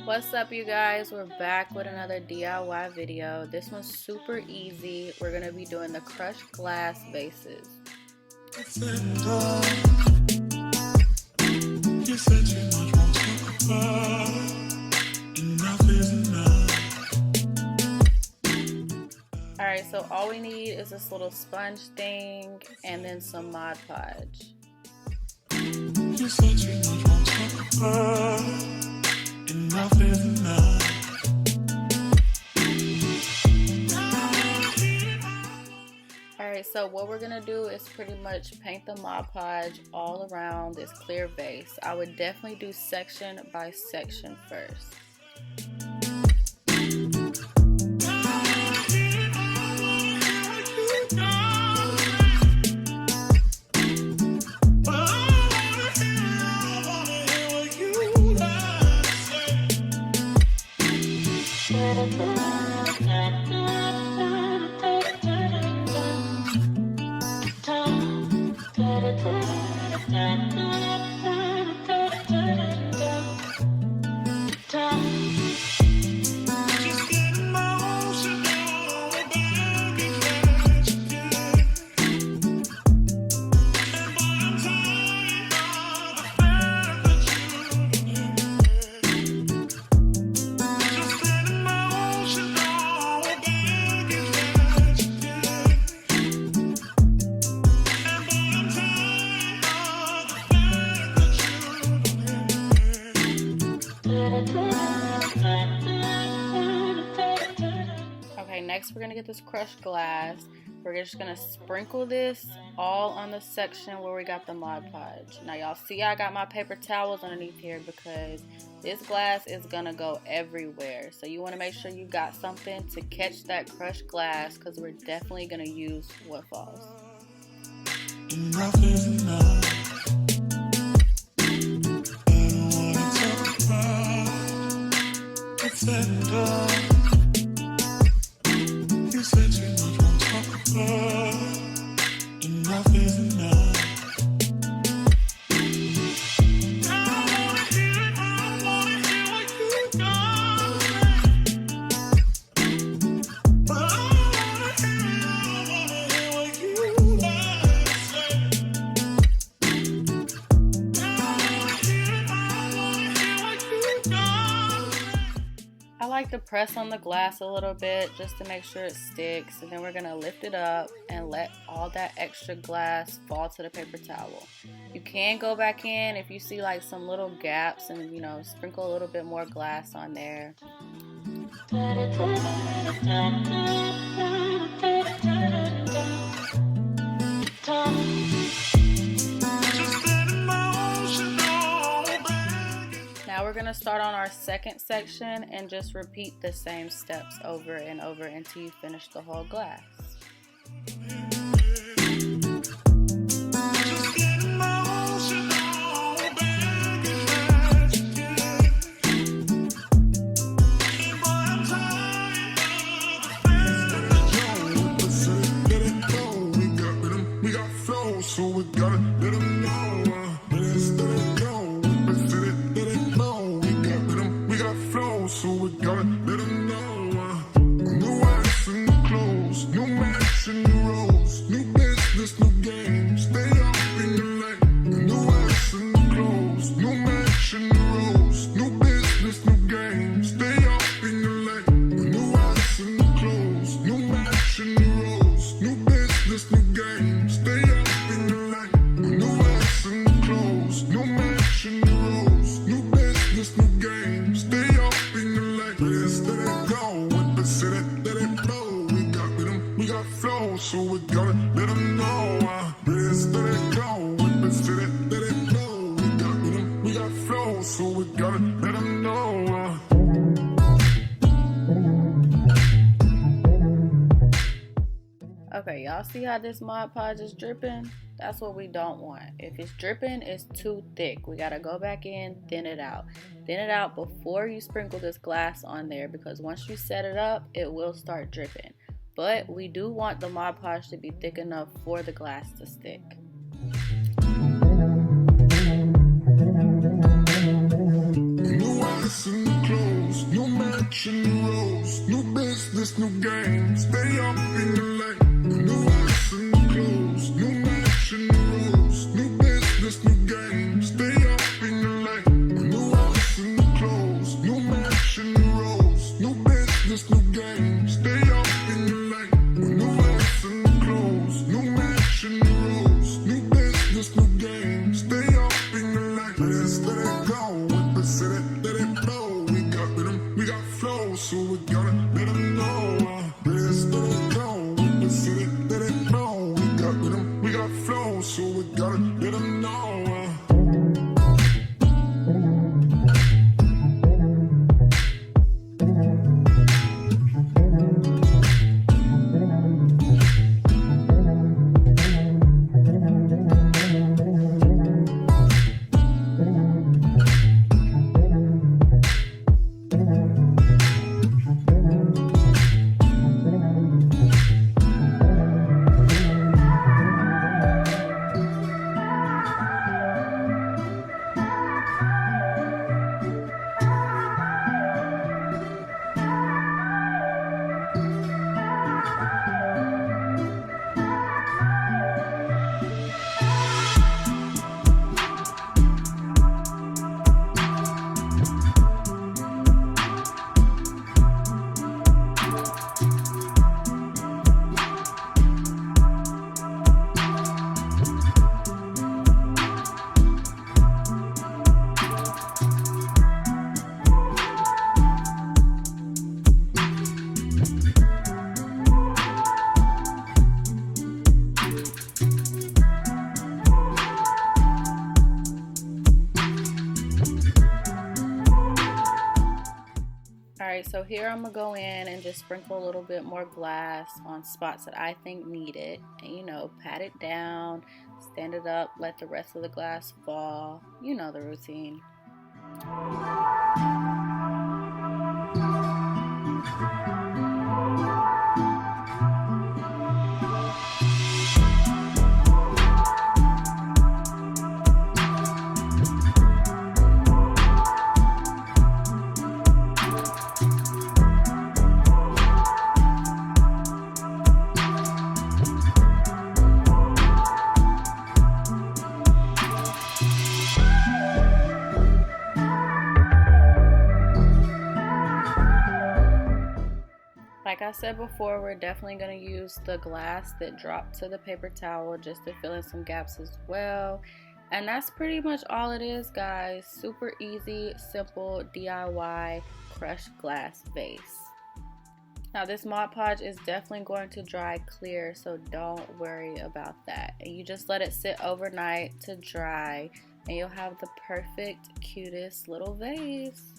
What's up, you guys? We're back with another DIY video. This one's super easy. We're going to be doing the crushed glass vases. Alright, so all we need is this little sponge thing and then some Mod Podge. Alright, so what we're gonna do is pretty much paint the Mod Podge all around this clear vase. I would definitely do section by section first. Okay, next we're gonna get this crushed glass. We're just gonna sprinkle this all on the section where we got the Mod Podge. Now y'all see I got my paper towels underneath here because this glass is gonna go everywhere. So you wanna make sure you got something to catch that crushed glass because we're definitely gonna use what falls. I like to press on the glass a little bit just to make sure it sticks, and then we're gonna lift it up and let all that extra glass fall to the paper towel. You can go back in if you see like some little gaps and sprinkle a little bit more glass on there. Now we're going to start on our second section and just repeat the same steps over and over until you finish the whole glass. So we gotta let them know. So we gotta let them know. New ice and new clothes, new match and new rolls, new business, new games. Stay up in the lane. New ice and new clothes, new match and new rolls, new business, new games. Stay up in the lane. New ice and new clothes, new match and new rolls, new business, new games. Stay up in the lane. New ice and new clothes, new match and new rolls, new business, new games. Stay up in the lane. Let it go with the city, let it blow. We got flow, so we gotta let them know. Let it go with the city, let it blow. We got flow, so we gotta let them know. Okay, y'all see how this Mod Podge is dripping? That's what we don't want. If it's dripping, it's too thick. We gotta go back in, thin it out. Thin it out before you sprinkle this glass on there, because once you set it up, it will start dripping. But we do want the Mod Podge to be thick enough for the glass to stick. Alright, so here I'm going to go in and just sprinkle a little bit more glass on spots that I think need it. And you know, pat it down, stand it up, let the rest of the glass fall. You know the routine. Like I said before, we're definitely going to use the glass that dropped to the paper towel just to fill in some gaps as well. And that's pretty much all it is, guys. Super easy, simple DIY crushed glass vase. Now this Mod Podge is definitely going to dry clear, so don't worry about that. And you just let it sit overnight to dry and you'll have the perfect, cutest little vase.